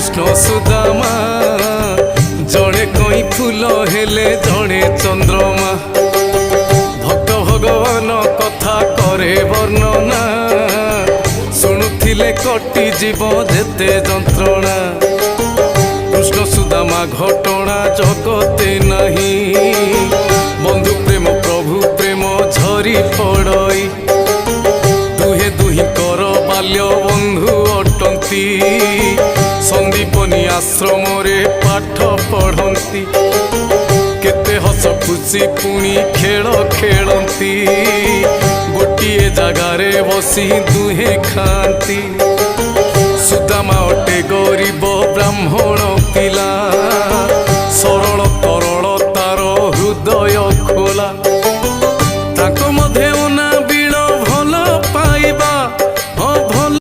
कृष्ण सुदामा जड़े कई फूल हेले जड़े चंद्रमा भक्त भगवान कथा करे वर्णना शुणुथिले कटि जीव जेते जंत्रणा कृष्ण सुदामा घटना जगते नहीं बंधु प्रेम प्रभु प्रेम झरी पड़ई दुहे दुही कर बाल्य बंधु अटंती संदीपनी आश्रम रे पाठ पढ़ती केते हस खुशी पुणी खेल खेलती गोटिए जगारे बसी दुहे खाती सुदामा अटे गरीब ब्राह्मण पिला